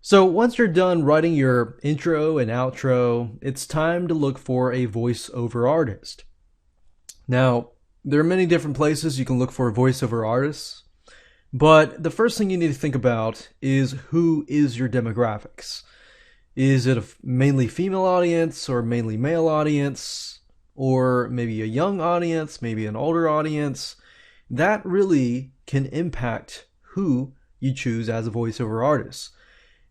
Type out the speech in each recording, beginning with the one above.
So once you're done writing your intro and outro, it's time to look for a voiceover artist. Now, there are many different places you can look for voiceover artists, but the first thing you need to think about is who is your demographics. Is it a mainly female audience or mainly male audience, or maybe a young audience, maybe an older audience? That really can impact who you choose as a voiceover artist.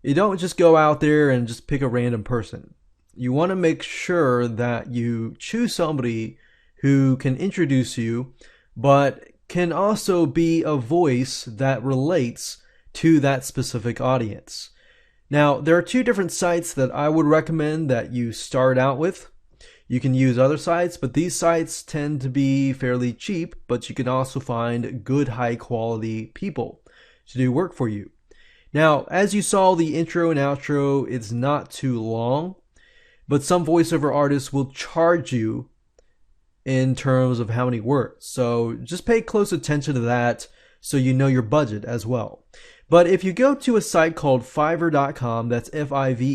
You don't just go out there and just pick a random person. You want to make sure that you choose somebody who can introduce you, but can also be a voice that relates to that specific audience. Now, there are two different sites that I would recommend that you start out with. You can use other sites, but these sites tend to be fairly cheap, but you can also find good high quality people to do work for you. Now, as you saw, the intro and outro, it's not too long, but some voiceover artists will charge you in terms of how many words. So just pay close attention to that so you know your budget as well. But if you go to a site called Fiverr.com, that's Fiverr.com,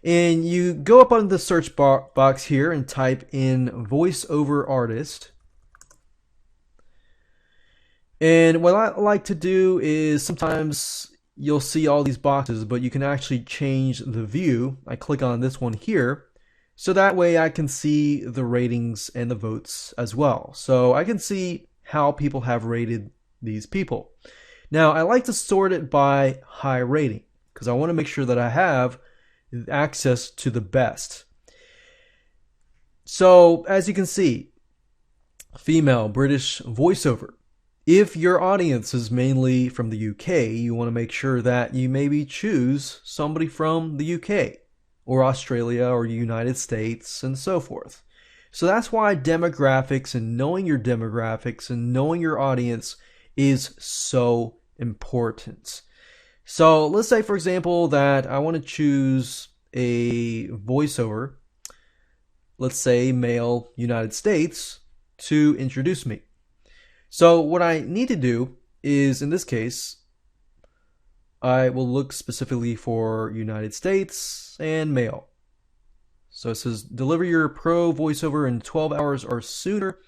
and you go up on the search box here and type in voiceover artist. And what I like to do is sometimes you'll see all these boxes, but you can actually change the view. I click on this one here, so that way I can see the ratings and the votes as well. So I can see how people have rated these people. Now, I like to sort it by high rating because I want to make sure that I have access to the best. So as you can see, female British voiceover. If your audience is mainly from the UK, you want to make sure that you maybe choose somebody from the UK or Australia or United States and so forth. So that's why demographics and knowing your demographics and knowing your audience is so important. So let's say, for example, that I want to choose a voiceover, let's say male United States, to introduce me. So what I need to do is, in this case, I will look specifically for United States and male. So it says deliver your pro voiceover in 12 hours or sooner.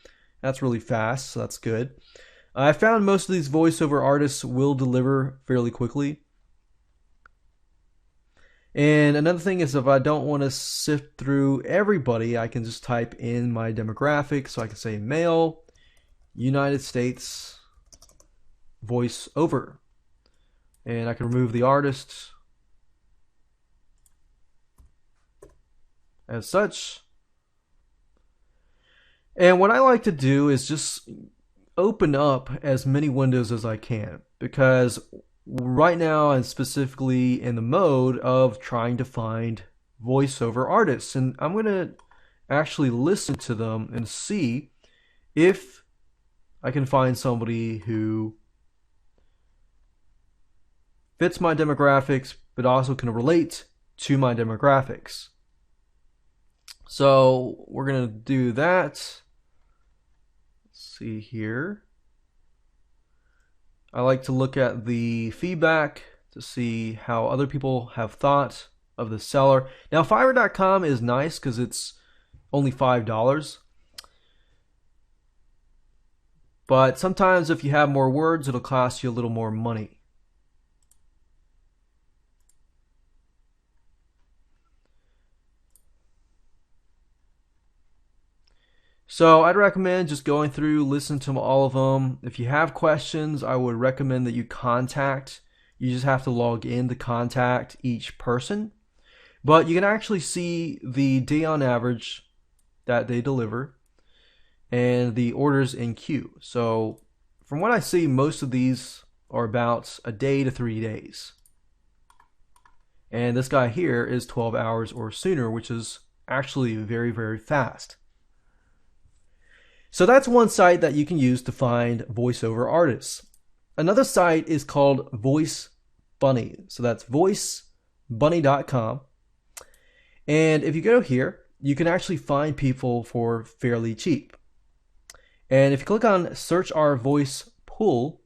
That's really fast, so that's good. I found most of these voiceover artists will deliver fairly quickly. And another thing is, if I don't want to sift through everybody, I can just type in my demographics. So I can say male, United States, voiceover. And I can remove the artist as such. And what I like to do is just open up as many windows as I can, because right now I'm specifically in the mode of trying to find voiceover artists, and I'm going to actually listen to them and see if I can find somebody who fits my demographics but also can relate to my demographics. So we're going to do that. Let's see here. I like to look at the feedback to see how other people have thought of the seller. Now, Fiverr.com is nice because it's only $5. But sometimes if you have more words, it'll cost you a little more money. So I'd recommend just going through, listen to all of them. If you have questions, I would recommend that you contact. You just have to log in to contact each person. But you can actually see the day on average that they deliver and the orders in queue. So from what I see, most of these are about a day to 3 days. And this guy here is 12 hours or sooner, which is actually very, very fast. So that's one site that you can use to find voiceover artists. Another site is called Voice Bunny. So that's voicebunny.com. And if you go here, you can actually find people for fairly cheap. And if you click on search our voice pool,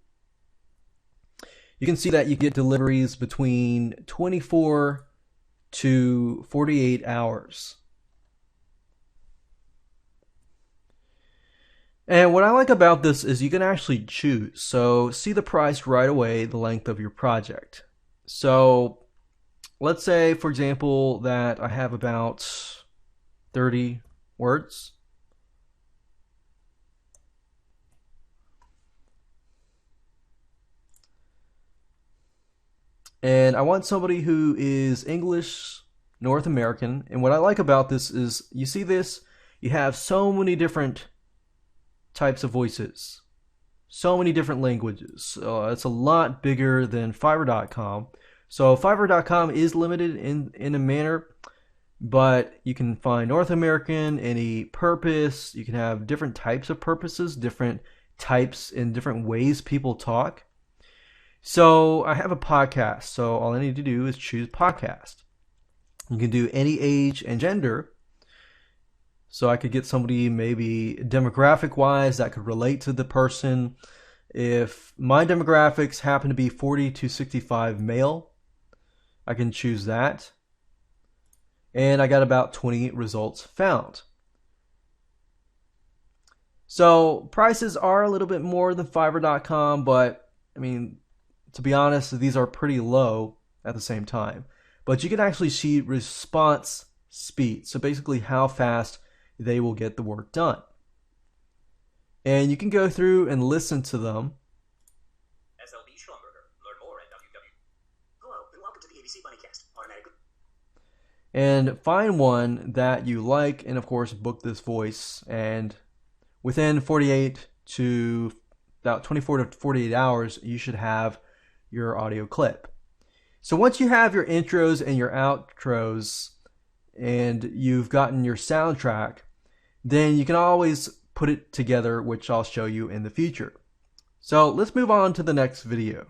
you can see that you get deliveries between 24 to 48 hours. And what I like about this is you can actually choose. So see the price right away, the length of your project. So let's say, for example, that I have about 30 words. And I want somebody who is English, North American. And what I like about this is, you see this, you have so many different types of voices, so many different languages. It's a lot bigger than Fiverr.com. So Fiverr.com is limited in a manner, but you can find North American, any purpose. You can have different types of purposes, different types and different ways people talk. So I have a podcast, so all I need to do is choose podcast. You can do any age and gender. So I could get somebody maybe demographic wise that could relate to the person. If my demographics happen to be 40 to 65 male, I can choose that. And I got about 20 results found. So prices are a little bit more than Fiverr.com, but I mean, to be honest, these are pretty low at the same time. But you can actually see response speed. So basically how fast they will get the work done. And you can go through and listen to them. SLB Schlumberger. Learn more at www. Hello, and welcome to the ABC Bunnycast. Automatically. And find one that you like, and of course book this voice. And within 48 to about 24 to 48 hours, you should have your audio clip. So once you have your intros and your outros, and you've gotten your soundtrack, then you can always put it together, which I'll show you in the future. So let's move on to the next video.